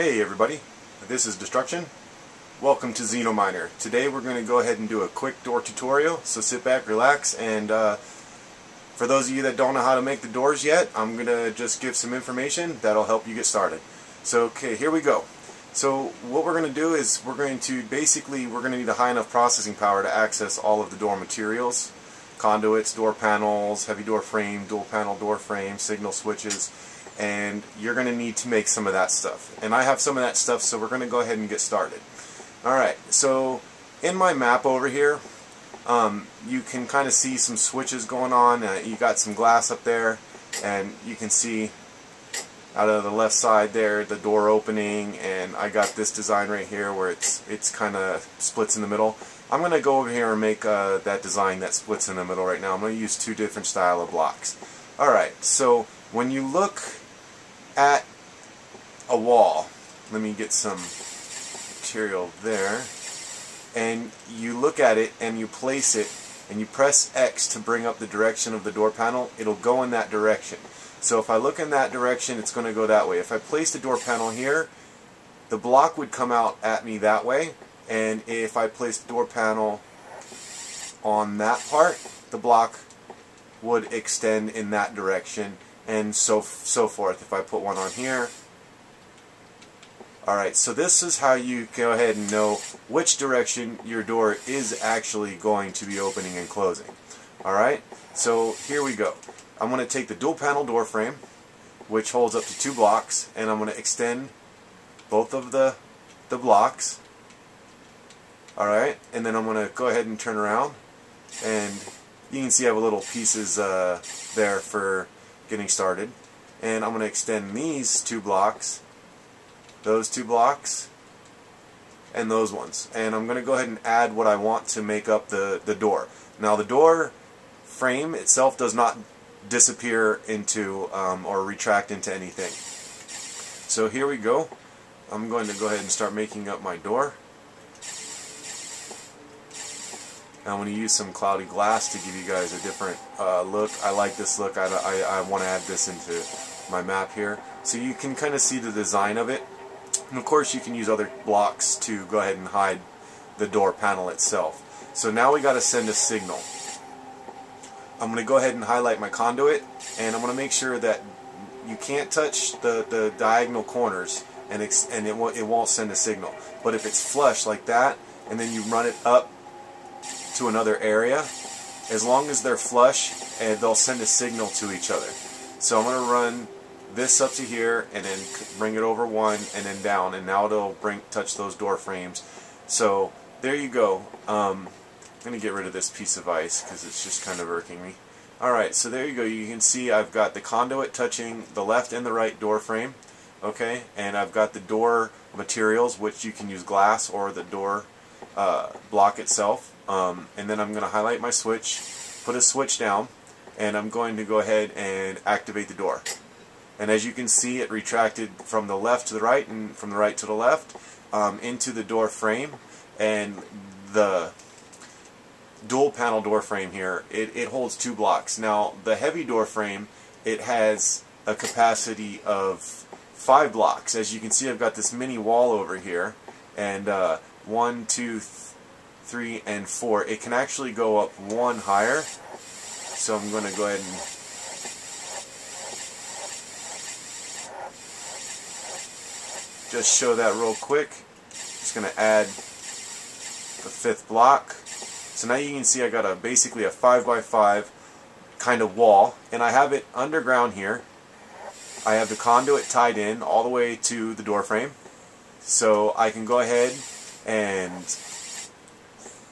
Hey everybody, this is Destruction. Welcome to Xenominer. Today we're going to go ahead and do a quick door tutorial, so sit back, relax, and for those of you that don't know how to make the doors yet, I'm going to just give some information that'll help you get started. So okay, here we go. So what we're going to do is we're going to need a high enough processing power to access all of the door materials, conduits, door panels, heavy door frame, dual panel door frame, signal switches, and you're going to need to make some of that stuff. And I have some of that stuff, so we're going to go ahead and get started. Alright, so in my map over here, you can kind of see some switches going on. You got some glass up there, and you can see out of the left side there the door opening, and I got this design right here where it's kind of splits in the middle. I'm going to go over here and make that design that splits in the middle right now. I'm going to use two different style of blocks. Alright, so when you look at a wall, let me get some material there, and you look at it and you place it and you press X to bring up the direction of the door panel, it'll go in that direction. So if I look in that direction, it's going to go that way. If I place the door panel here, the block would come out at me that way, and if I place the door panel on that part, the block would extend in that direction, and so forth. If I put one on here. Alright, so this is how you go ahead and know which direction your door is actually going to be opening and closing. Alright, so here we go. I'm going to take the dual panel door frame, which holds up to 2 blocks, and I'm going to extend both of the blocks. Alright, and then I'm going to go ahead and turn around, and you can see I have a little pieces there for getting started. And I'm going to extend these 2 blocks, those 2 blocks, and those ones. And I'm going to go ahead and add what I want to make up the door. Now the door frame itself does not disappear into or retract into anything. So here we go. I'm going to go ahead and start making up my door. I'm going to use some cloudy glass to give you guys a different look. I like this look. I want to add this into my map here. So you can kind of see the design of it. And of course you can use other blocks to go ahead and hide the door panel itself. So now we got to send a signal. I'm going to go ahead and highlight my conduit, and I'm going to make sure that you can't touch the diagonal corners, and it won't send a signal. But if it's flush like that, and then you run it up to another area, as long as they're flush, and they'll send a signal to each other. So I'm going to run this up to here, and then bring it over one, and then down, and now it'll touch those door frames. So there you go. I'm going to get rid of this piece of ice because it's just kind of irking me. Alright, so there you go. You can see I've got the conduit touching the left and the right door frame. Okay, and I've got the door materials, which you can use glass or the door block itself. And then I'm going to highlight my switch, put a switch down, and I'm going to go ahead and activate the door. And as you can see, it retracted from the left to the right and from the right to the left into the door frame. And the dual panel door frame here, it holds 2 blocks. Now the heavy door frame, it has a capacity of 5 blocks. As you can see, I've got this mini wall over here, and 1, 2, 3, and 4. It can actually go up 1 higher. So I'm going to go ahead and just show that real quick. Just going to add the 5th block. So now you can see I got basically a 5x5 kind of wall, and I have it underground here. I have the conduit tied in all the way to the door frame, so I can go ahead and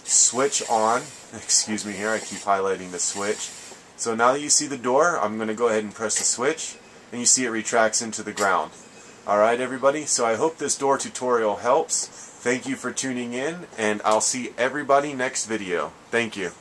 switch on. Excuse me here, I keep highlighting the switch. So now that you see the door, I'm going to go ahead and press the switch, and you see it retracts into the ground. Alright everybody, so I hope this door tutorial helps. Thank you for tuning in, and I'll see everybody next video. Thank you.